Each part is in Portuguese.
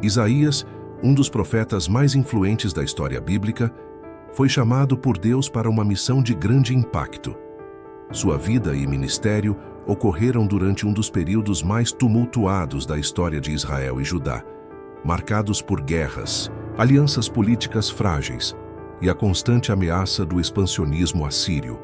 Isaías, um dos profetas mais influentes da história bíblica, foi chamado por Deus para uma missão de grande impacto. Sua vida e ministério ocorreram durante um dos períodos mais tumultuados da história de Israel e Judá, marcados por guerras, alianças políticas frágeis e a constante ameaça do expansionismo assírio.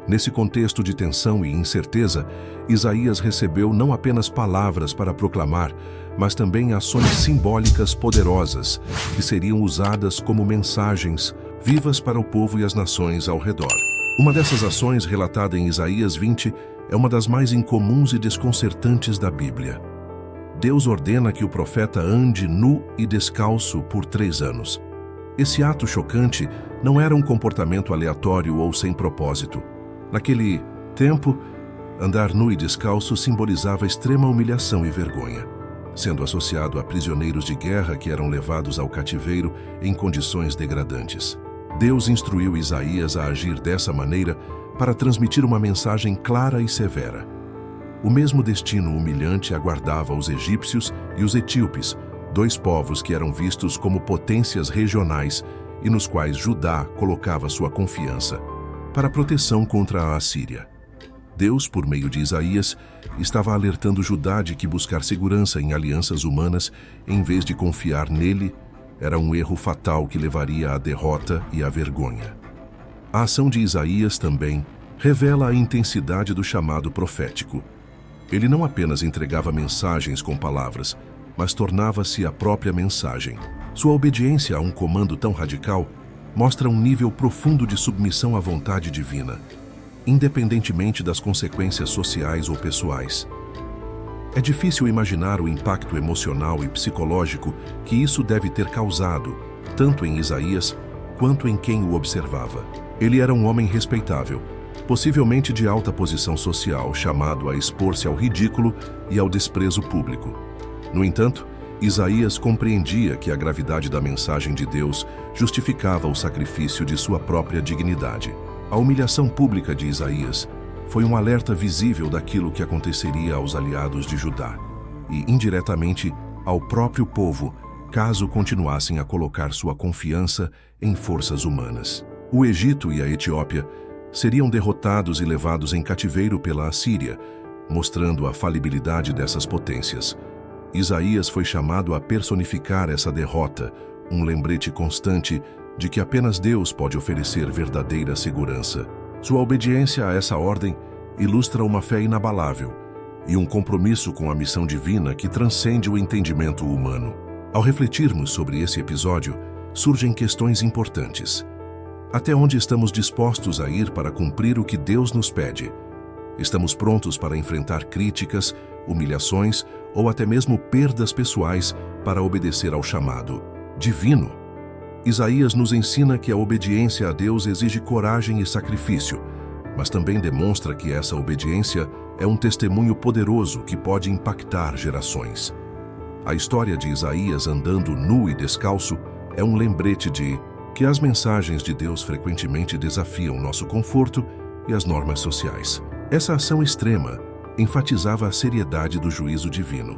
Nesse contexto de tensão e incerteza, Isaías recebeu não apenas palavras para proclamar, mas também ações simbólicas poderosas que seriam usadas como mensagens vivas para o povo e as nações ao redor. Uma dessas ações, relatada em Isaías 20, é uma das mais incomuns e desconcertantes da Bíblia. Deus ordena que o profeta ande nu e descalço por 3 anos. Esse ato chocante não era um comportamento aleatório ou sem propósito. Naquele tempo, andar nu e descalço simbolizava extrema humilhação e vergonha, sendo associado a prisioneiros de guerra que eram levados ao cativeiro em condições degradantes. Deus instruiu Isaías a agir dessa maneira para transmitir uma mensagem clara e severa. O mesmo destino humilhante aguardava os egípcios e os etíopes, 2 povos que eram vistos como potências regionais e nos quais Judá colocava sua confiança para proteção contra a Assíria. Deus, por meio de Isaías, estava alertando Judá de que buscar segurança em alianças humanas, em vez de confiar nele, era um erro fatal que levaria à derrota e à vergonha. A ação de Isaías também revela a intensidade do chamado profético. Ele não apenas entregava mensagens com palavras, mas tornava-se a própria mensagem. Sua obediência a um comando tão radical mostra um nível profundo de submissão à vontade divina, independentemente das consequências sociais ou pessoais. É difícil imaginar o impacto emocional e psicológico que isso deve ter causado, tanto em Isaías quanto em quem o observava. Ele era um homem respeitável, possivelmente de alta posição social, chamado a expor-se ao ridículo e ao desprezo público. No entanto, Isaías compreendia que a gravidade da mensagem de Deus justificava o sacrifício de sua própria dignidade. A humilhação pública de Isaías foi um alerta visível daquilo que aconteceria aos aliados de Judá e, indiretamente, ao próprio povo, caso continuassem a colocar sua confiança em forças humanas. O Egito e a Etiópia seriam derrotados e levados em cativeiro pela Assíria, mostrando a falibilidade dessas potências. Isaías foi chamado a personificar essa derrota, um lembrete constante de que apenas Deus pode oferecer verdadeira segurança. Sua obediência a essa ordem ilustra uma fé inabalável e um compromisso com a missão divina que transcende o entendimento humano. Ao refletirmos sobre esse episódio, surgem questões importantes. Até onde estamos dispostos a ir para cumprir o que Deus nos pede? Estamos prontos para enfrentar críticas, humilhações ou até mesmo perdas pessoais para obedecer ao chamado divino? Isaías nos ensina que a obediência a Deus exige coragem e sacrifício, mas também demonstra que essa obediência é um testemunho poderoso que pode impactar gerações. A história de Isaías andando nu e descalço é um lembrete de que as mensagens de Deus frequentemente desafiam nosso conforto e as normas sociais. Essa ação extrema enfatizava a seriedade do juízo divino,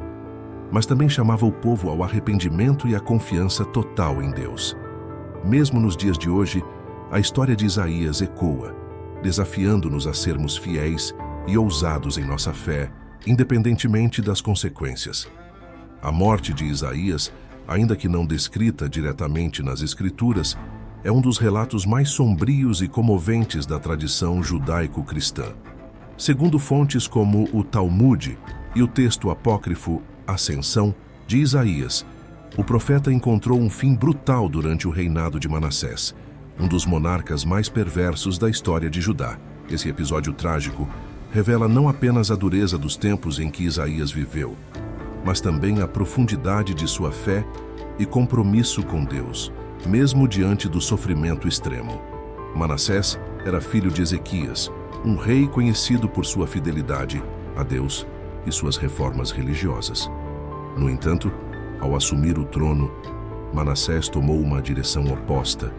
mas também chamava o povo ao arrependimento e à confiança total em Deus. Mesmo nos dias de hoje, a história de Isaías ecoa, desafiando-nos a sermos fiéis e ousados em nossa fé, independentemente das consequências. A morte de Isaías, ainda que não descrita diretamente nas Escrituras, é um dos relatos mais sombrios e comoventes da tradição judaico-cristã. Segundo fontes como o Talmude e o texto apócrifo Ascensão de Isaías, o profeta encontrou um fim brutal durante o reinado de Manassés, um dos monarcas mais perversos da história de Judá. Esse episódio trágico revela não apenas a dureza dos tempos em que Isaías viveu, mas também a profundidade de sua fé e compromisso com Deus, mesmo diante do sofrimento extremo. Manassés era filho de Ezequias, um rei conhecido por sua fidelidade a Deus e suas reformas religiosas. No entanto, ao assumir o trono, Manassés tomou uma direção oposta,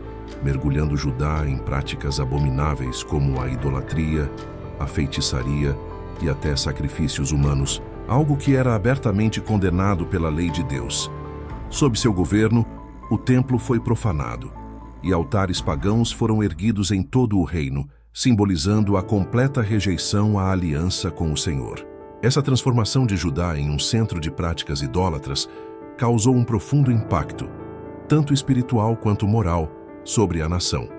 mergulhando Judá em práticas abomináveis como a idolatria, a feitiçaria e até sacrifícios humanos, algo que era abertamente condenado pela lei de Deus. Sob seu governo, o templo foi profanado e altares pagãos foram erguidos em todo o reino, simbolizando a completa rejeição à aliança com o Senhor. Essa transformação de Judá em um centro de práticas idólatras causou um profundo impacto, tanto espiritual quanto moral, sobre a nação.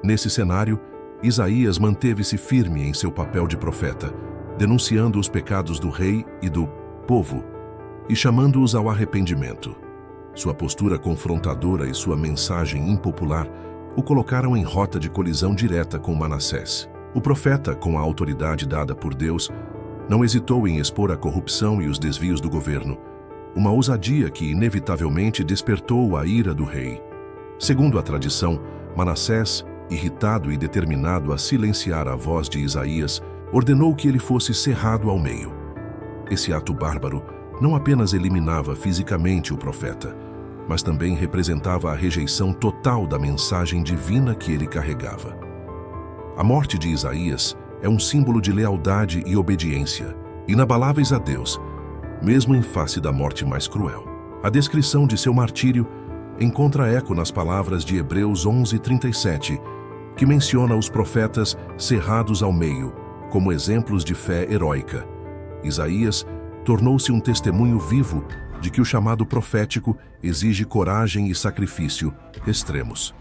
Nesse cenário, Isaías manteve-se firme em seu papel de profeta, denunciando os pecados do rei e do povo e chamando-os ao arrependimento. Sua postura confrontadora e sua mensagem impopular o colocaram em rota de colisão direta com Manassés. O profeta, com a autoridade dada por Deus, não hesitou em expor a corrupção e os desvios do governo, uma ousadia que inevitavelmente despertou a ira do rei. Segundo a tradição, Manassés, irritado e determinado a silenciar a voz de Isaías, ordenou que ele fosse serrado ao meio. Esse ato bárbaro não apenas eliminava fisicamente o profeta, mas também representava a rejeição total da mensagem divina que ele carregava. A morte de Isaías é um símbolo de lealdade e obediência, inabaláveis a Deus, mesmo em face da morte mais cruel. A descrição de seu martírio encontra eco nas palavras de Hebreus 11:37, que menciona os profetas serrados ao meio, como exemplos de fé heróica. Isaías tornou-se um testemunho vivo de que o chamado profético exige coragem e sacrifício extremos.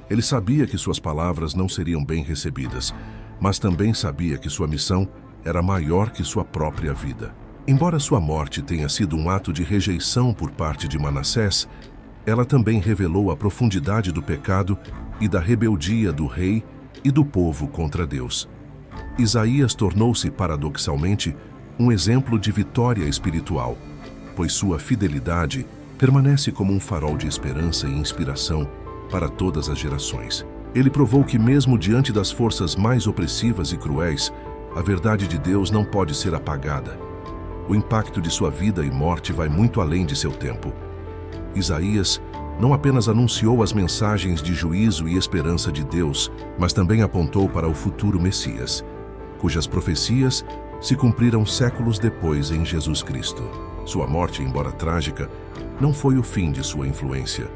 Ele sabia que suas palavras não seriam bem recebidas, mas também sabia que sua missão era maior que sua própria vida. Embora sua morte tenha sido um ato de rejeição por parte de Manassés, ela também revelou a profundidade do pecado e da rebeldia do rei e do povo contra Deus. Isaías tornou-se, paradoxalmente, um exemplo de vitória espiritual, pois sua fidelidade permanece como um farol de esperança e inspiração para todas as gerações. Ele provou que mesmo diante das forças mais opressivas e cruéis, a verdade de Deus não pode ser apagada. O impacto de sua vida e morte vai muito além de seu tempo. Isaías não apenas anunciou as mensagens de juízo e esperança de Deus, mas também apontou para o futuro Messias, cujas profecias se cumpriram séculos depois em Jesus Cristo. Sua morte, embora trágica, não foi o fim de sua influência.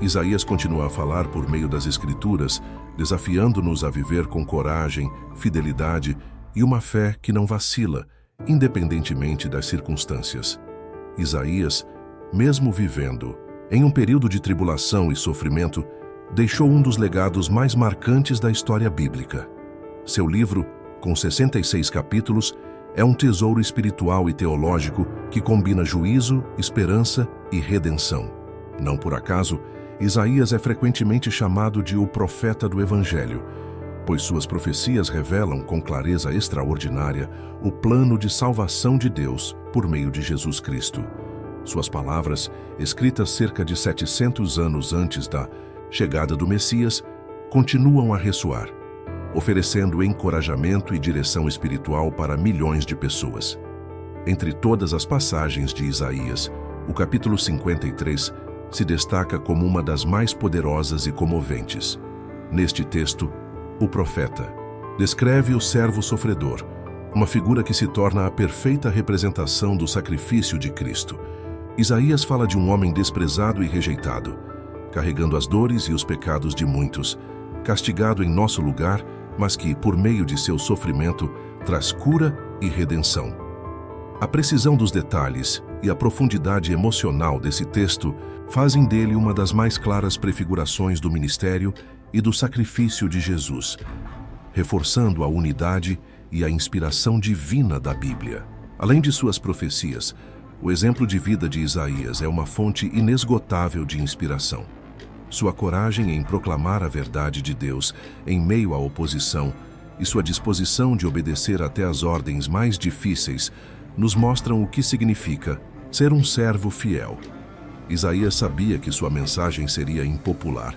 Isaías continua a falar por meio das Escrituras, desafiando-nos a viver com coragem, fidelidade e uma fé que não vacila, independentemente das circunstâncias. Isaías, mesmo vivendo em um período de tribulação e sofrimento, deixou um dos legados mais marcantes da história bíblica. Seu livro, com 66 capítulos, é um tesouro espiritual e teológico que combina juízo, esperança e redenção. Não por acaso, Isaías é frequentemente chamado de o profeta do Evangelho, pois suas profecias revelam com clareza extraordinária o plano de salvação de Deus por meio de Jesus Cristo. Suas palavras, escritas cerca de 700 anos antes da chegada do Messias, continuam a ressoar, oferecendo encorajamento e direção espiritual para milhões de pessoas. Entre todas as passagens de Isaías, o capítulo 53 se destaca como uma das mais poderosas e comoventes. Neste texto, o profeta descreve o servo sofredor, uma figura que se torna a perfeita representação do sacrifício de Cristo. Isaías fala de um homem desprezado e rejeitado, carregando as dores e os pecados de muitos, castigado em nosso lugar, mas que, por meio de seu sofrimento, traz cura e redenção. A precisão dos detalhes e a profundidade emocional desse texto fazem dele uma das mais claras prefigurações do ministério e do sacrifício de Jesus, reforçando a unidade e a inspiração divina da Bíblia. Além de suas profecias, o exemplo de vida de Isaías é uma fonte inesgotável de inspiração. Sua coragem em proclamar a verdade de Deus em meio à oposição e sua disposição de obedecer até as ordens mais difíceis nos mostram o que significa ser um servo fiel. Isaías sabia que sua mensagem seria impopular,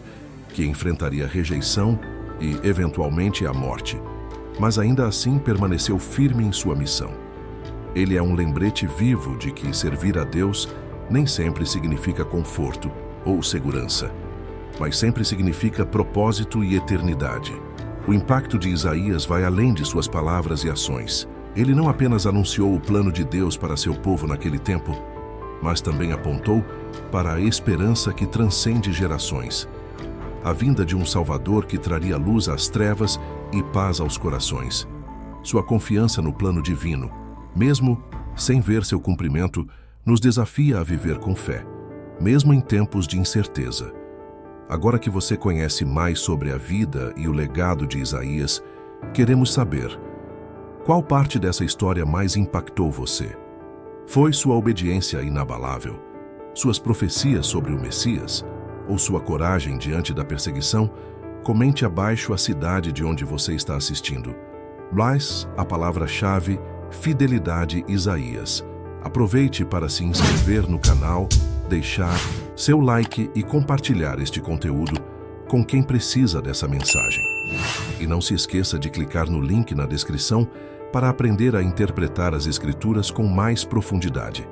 que enfrentaria rejeição e, eventualmente, a morte, mas ainda assim permaneceu firme em sua missão. Ele é um lembrete vivo de que servir a Deus nem sempre significa conforto ou segurança, mas sempre significa propósito e eternidade. O impacto de Isaías vai além de suas palavras e ações. Ele não apenas anunciou o plano de Deus para seu povo naquele tempo, mas também apontou para a esperança que transcende gerações. A vinda de um Salvador que traria luz às trevas e paz aos corações. Sua confiança no plano divino, mesmo sem ver seu cumprimento, nos desafia a viver com fé, mesmo em tempos de incerteza. Agora que você conhece mais sobre a vida e o legado de Isaías, queremos saber: qual parte dessa história mais impactou você? Foi sua obediência inabalável, suas profecias sobre o Messias, ou sua coragem diante da perseguição? Comente abaixo a cidade de onde você está assistindo. Mas a palavra-chave: Fidelidade Isaías. Aproveite para se inscrever no canal, deixar seu like e compartilhar este conteúdo com quem precisa dessa mensagem. E não se esqueça de clicar no link na descrição para aprender a interpretar as Escrituras com mais profundidade.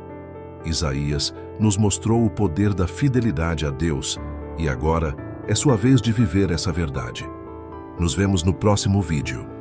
Isaías nos mostrou o poder da fidelidade a Deus e agora é sua vez de viver essa verdade. Nos vemos no próximo vídeo.